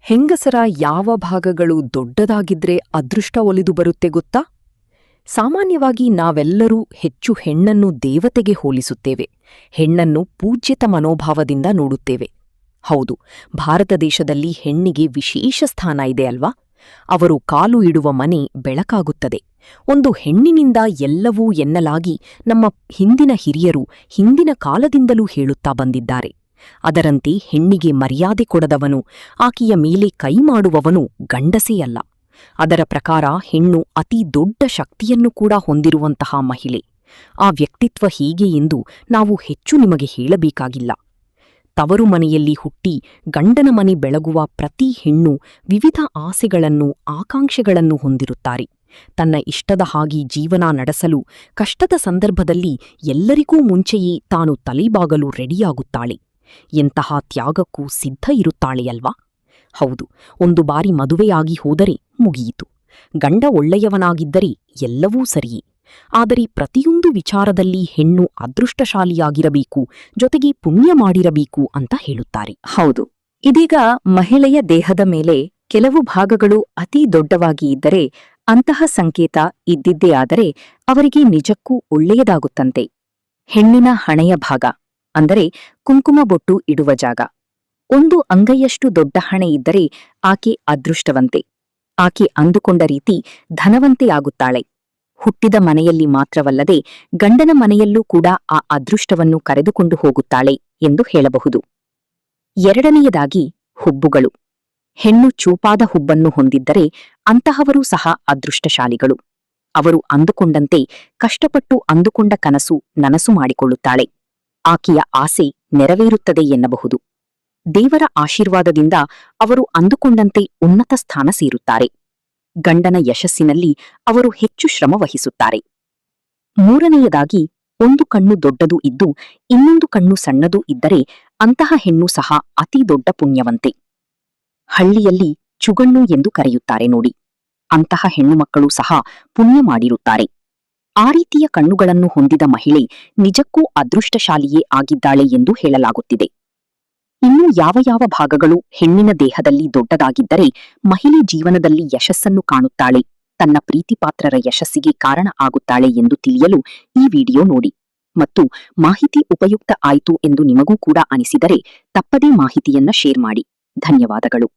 ಹೆಂಗಸರ ಯಾವ ಭಾಗಗಳು ದೊಡ್ಡದಾಗಿದ್ರೆ ಅದೃಷ್ಟ ಒಲಿದು ಬರುತ್ತೆ ಗೊತ್ತಾ? ಸಾಮಾನ್ಯವಾಗಿ ನಾವೆಲ್ಲರೂ ಹೆಚ್ಚು ಹೆಣ್ಣನ್ನು ದೇವತೆಗೆ ಹೋಲಿಸುತ್ತೇವೆ. ಹೆಣ್ಣನ್ನು ಪೂಜ್ಯತ ಮನೋಭಾವದಿಂದ ನೋಡುತ್ತೇವೆ. ಹೌದು, ಭಾರತ ದೇಶದಲ್ಲಿ ಹೆಣ್ಣಿಗೆ ವಿಶೇಷ ಸ್ಥಾನ ಇದೆ ಅಲ್ವಾ? ಅವರು ಕಾಲು ಇಡುವ ಮನೆ ಬೆಳಕಾಗುತ್ತದೆ. ಒಂದು ಹೆಣ್ಣಿನಿಂದ ಎಲ್ಲವೂ ಎನ್ನಲಾಗಿ ನಮ್ಮ ಹಿಂದಿನ ಹಿರಿಯರು ಹಿಂದಿನ ಕಾಲದಿಂದಲೂ ಹೇಳುತ್ತಾ ಬಂದಿದ್ದಾರೆ. ಅದರಂತೆ ಹೆಣ್ಣಿಗೆ ಮರ್ಯಾದೆ ಕೊಡದವನು, ಆಕೆಯ ಮೇಲೆ ಕೈ ಮಾಡುವವನು ಗಂಡಸೇ ಅಲ್ಲ. ಅದರ ಪ್ರಕಾರ ಹೆಣ್ಣು ಅತಿ ದೊಡ್ಡ ಶಕ್ತಿಯನ್ನು ಕೂಡ ಹೊಂದಿರುವಂತಹ ಮಹಿಳೆ. ಆ ವ್ಯಕ್ತಿತ್ವ ಹೀಗೆ ಎಂದು ನಾವು ಹೆಚ್ಚು ನಿಮಗೆ ಹೇಳಬೇಕಾಗಿಲ್ಲ. ತವರು ಮನೆಯಲ್ಲಿ ಹುಟ್ಟಿ ಗಂಡನ ಮನೆ ಬೆಳಗುವ ಪ್ರತಿ ಹೆಣ್ಣು ವಿವಿಧ ಆಸೆಗಳನ್ನು ಆಕಾಂಕ್ಷೆಗಳನ್ನು ಹೊಂದಿರುತ್ತಾರೆ. ತನ್ನ ಇಷ್ಟದ ಹಾಗೆ ಜೀವನ ನಡೆಸಲು ಕಷ್ಟದ ಸಂದರ್ಭದಲ್ಲಿ ಎಲ್ಲರಿಗೂ ಮುಂಚೆಯೇ ತಾನು ತಲೆಬಾಗಲು ರೆಡಿಯಾಗುತ್ತಾಳೆ. ಎಂತಹ ತ್ಯಾಗಕ್ಕೂ ಸಿದ್ಧ ಇರುತ್ತಾಳೆಯಲ್ವಾ? ಹೌದು, ಒಂದು ಬಾರಿ ಮದುವೆಯಾಗಿ ಹೋದರೆ ಮುಗಿಯಿತು. ಗಂಡ ಒಳ್ಳೆಯವನಾಗಿದ್ದರೆ ಎಲ್ಲವೂ ಸರಿಯೇ. ಆದರೆ ಪ್ರತಿಯೊಂದು ವಿಚಾರದಲ್ಲಿ ಹೆಣ್ಣು ಅದೃಷ್ಟಶಾಲಿಯಾಗಿರಬೇಕು, ಜೊತೆಗೆ ಪುಣ್ಯ ಮಾಡಿರಬೇಕು ಅಂತ ಹೇಳುತ್ತಾರೆ. ಹೌದು, ಇದೀಗ ಮಹಿಳೆಯ ದೇಹದ ಮೇಲೆ ಕೆಲವು ಭಾಗಗಳು ಅತಿ ದೊಡ್ಡವಾಗಿ ಇದ್ದರೆ ಅಂತಹ ಸಂಕೇತ ಇದ್ದಿದ್ದೇ ಆದರೆ ಅವರಿಗೆ ನಿಜಕ್ಕೂ ಒಳ್ಳೆಯದಾಗುತ್ತಂತೆ. ಹೆಣ್ಣಿನ ಹಣೆಯ ಭಾಗ ಅಂದರೆ ಕುಂಕುಮ ಬೊಟ್ಟು ಇಡುವ ಜಾಗ. ಒಂದು ಅಂಗೈಯಷ್ಟು ದೊಡ್ಡ ಹಣೆ ಇದ್ದರೆ ಆಕೆ ಅದೃಷ್ಟವಂತೆ. ಆಕೆ ಅಂದುಕೊಂಡ ರೀತಿ ಧನವಂತೆಯಾಗುತ್ತಾಳೆ. ಹುಟ್ಟಿದ ಮನೆಯಲ್ಲಿ ಮಾತ್ರವಲ್ಲದೆ ಗಂಡನ ಮನೆಯಲ್ಲೂ ಕೂಡ ಆ ಅದೃಷ್ಟವನ್ನು ಕರೆದುಕೊಂಡು ಹೋಗುತ್ತಾಳೆ ಎಂದು ಹೇಳಬಹುದು. ಎರಡನೆಯದಾಗಿ ಹುಬ್ಬುಗಳು. ಹೆಣ್ಣು ಚೂಪಾದ ಹುಬ್ಬನ್ನು ಹೊಂದಿದ್ದರೆ ಅಂತಹವರೂ ಸಹ ಅದೃಷ್ಟಶಾಲಿಗಳು. ಅವರು ಅಂದುಕೊಂಡಂತೆ ಕಷ್ಟಪಟ್ಟು ಅಂದುಕೊಂಡ ಕನಸು ನನಸು ಮಾಡಿಕೊಳ್ಳುತ್ತಾಳೆ. ಆಕೆಯ ಆಸೆ ನೆರವೇರುತ್ತದೆ ಎನ್ನಬಹುದು. ದೇವರ ಆಶೀರ್ವಾದದಿಂದ ಅವರು ಅಂದುಕೊಂಡಂತೆ ಉನ್ನತ ಸ್ಥಾನ ಸೇರುತ್ತಾರೆ. ಗಂಡನ ಯಶಸ್ಸಿನಲ್ಲಿ ಅವರು ಹೆಚ್ಚು ಶ್ರಮ ವಹಿಸುತ್ತಾರೆ. ಮೂರನೆಯದಾಗಿ, ಒಂದು ಕಣ್ಣು ದೊಡ್ಡದು ಇದ್ದು ಇನ್ನೊಂದು ಕಣ್ಣು ಸಣ್ಣದು ಇದ್ದರೆ ಅಂತಹ ಹೆಣ್ಣು ಸಹ ಅತಿ ದೊಡ್ಡ ಪುಣ್ಯವಂತೆ. ಹಳ್ಳಿಯಲ್ಲಿ ಚುಗಣ್ಣು ಎಂದು ಕರೆಯುತ್ತಾರೆ ನೋಡಿ, ಅಂತಹ ಹೆಣ್ಣುಮಕ್ಕಳು ಸಹ ಪುಣ್ಯ ಮಾಡಿರುತ್ತಾರೆ. ಆ ರೀತಿಯ ಕಣ್ಣುಗಳನ್ನು ಹೊಂದಿದ ಮಹಿಳೆ ನಿಜಕ್ಕೂ ಅದೃಷ್ಟಶಾಲಿಯೇ ಆಗಿದ್ದಾಳೆ ಎಂದು ಹೇಳಲಾಗುತ್ತಿದೆ. ಇನ್ನು ಯಾವ ಯಾವ ಭಾಗಗಳು ಹೆಣ್ಣಿನ ದೇಹದಲ್ಲಿ ದೊಡ್ಡದಾಗಿದ್ದರೆ ಮಹಿಳೆ ಜೀವನದಲ್ಲಿ ಯಶಸ್ಸನ್ನು ಕಾಣುತ್ತಾಳೆ, ತನ್ನ ಪ್ರೀತಿಪಾತ್ರರ ಯಶಸ್ಸಿಗೆ ಕಾರಣ ಆಗುತ್ತಾಳೆ ಎಂದು ತಿಳಿಯಲು ಈ ವಿಡಿಯೋ ನೋಡಿ. ಮತ್ತು ಮಾಹಿತಿ ಉಪಯುಕ್ತ ಆಯಿತು ಎಂದು ನಿಮಗೂ ಕೂಡ ಅನಿಸಿದರೆ ತಪ್ಪದೇ ಮಾಹಿತಿಯನ್ನ ಶೇರ್ ಮಾಡಿ. ಧನ್ಯವಾದಗಳು.